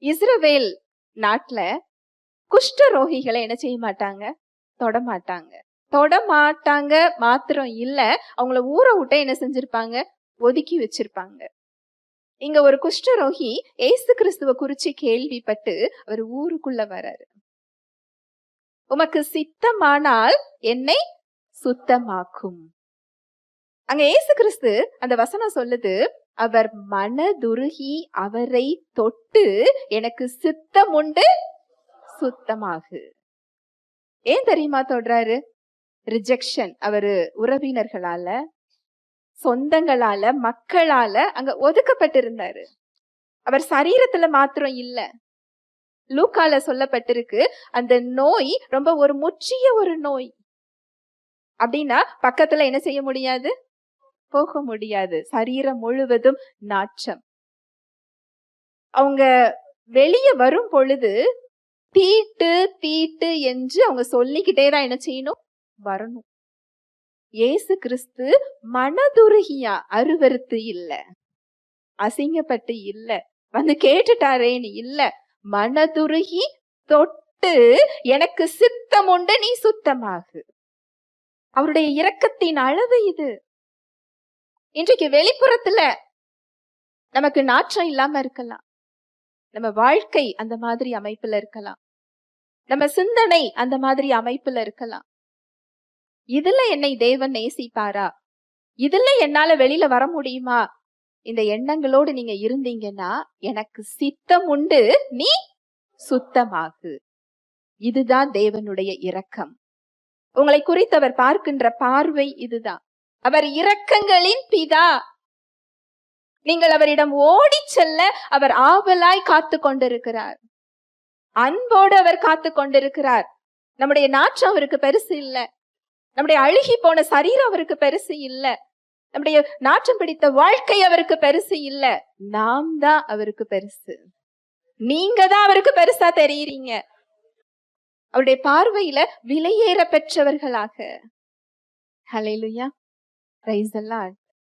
இஸ்ரவேல் நாட்டுல குஷ்டரோகிகளை என்ன செய்ய மாட்டாங்க? தொடமாட்டாங்க மாத்திரம் இல்ல, அவங்கள ஊரை விட்ட என்ன செஞ்சிருப்பாங்க? ஒதுக்கி வச்சிருப்பாங்க. இங்க ஒரு குஷ்டரோகி ஏசு கிறிஸ்துவ குறிச்சு கேள்விப்பட்டு அவர் ஊருக்குள்ள வராரு. உமக்கு சித்தமானால் என்னை சுத்தமாக்கும். அங்க ஏசு கிறிஸ்து அந்த வசனம் சொல்லுது, அவர் மனதுருகி அவரை தொட்டு எனக்கு சித்தம் உண்டு சுத்தமாகு. ஏன் தெரியுமா தொடுறாரு? ரிஜெக்ஷன். அவரு உறவினர்களால, சொந்தங்களால, மக்களால அங்க ஒதுக்கப்பட்டிருந்தாரு. அவர் சரீரத்துல மாத்திரம் இல்ல, லூக்கால சொல்லப்பட்டிருக்கு அந்த நோய் ரொம்ப ஒரு முற்றிய ஒரு நோய். அப்படின்னா பக்கத்துல என்ன செய்ய முடியாது? போக முடியாது. சரீரம் முழுவதும் நாற்றம். அவங்க வெளியே வரும் பொழுது தீட்டு தீட்டு என்று அவங்க சொல்லிக்கிட்டே தான் என்ன செய்யணும்? வரணும். இயேசு கிறிஸ்து மனதுருகியா, அருவருத்து இல்ல, அசிங்கப்பட்டு இல்ல, வந்து கேட்டுட்டாரேன்னு இல்ல, மனதுருகி தொட்டு எனக்கு சித்தம் உண்டு நீ சுத்தமாகு. அவருடைய இரக்கத்தின் அளவு இது. இன்றைக்கு வெளிப்புறத்துல நமக்கு நாற்றம் இல்லாம இருக்கலாம், நம்ம வாழ்க்கை அந்த மாதிரி அமைப்புல இருக்கலாம், நம்ம சிந்தனை அந்த மாதிரி அமைப்புல இருக்கலாம். இதுல என்னை தேவன் நேசிப்பாரா? இதுல என்னால வெளியில வர முடியுமா? இந்த எண்ணங்களோடு நீங்க இருந்தீங்கன்னா எனக்கு சித்தம் உண்டு நீ சுத்தமாகு. இதுதான் தேவனுடைய இரக்கம். உங்களை குறித்து அவர் பார்க்கின்ற பார்வை இதுதான். அவர் இரக்கங்களின் பிதா. நீங்கள் அவரிடம் ஓடி செல்ல அவர் ஆவலாய் காத்து கொண்டிருக்கிறார். அன்போடு அவர் காத்து கொண்டிருக்கிறார். நம்முடைய நாற்றம் அவருக்கு பெருசு இல்ல, நம்முடைய அழுகி போன சரீரம் அவருக்கு பெருசு இல்ல, நம்முடைய நாற்றம் பிடித்த வாழ்க்கை அவருக்கு பெருசு இல்ல, நாம் தான் அவருக்கு பெருசு. நீங்க தான் அவருக்கு பெருசா தெரியுறீங்க. அவருடைய பார்வையில விலையேற பெற்றவர்களாக. ஹல்லேலூயா, பிரைஸ் தி லார்ட்.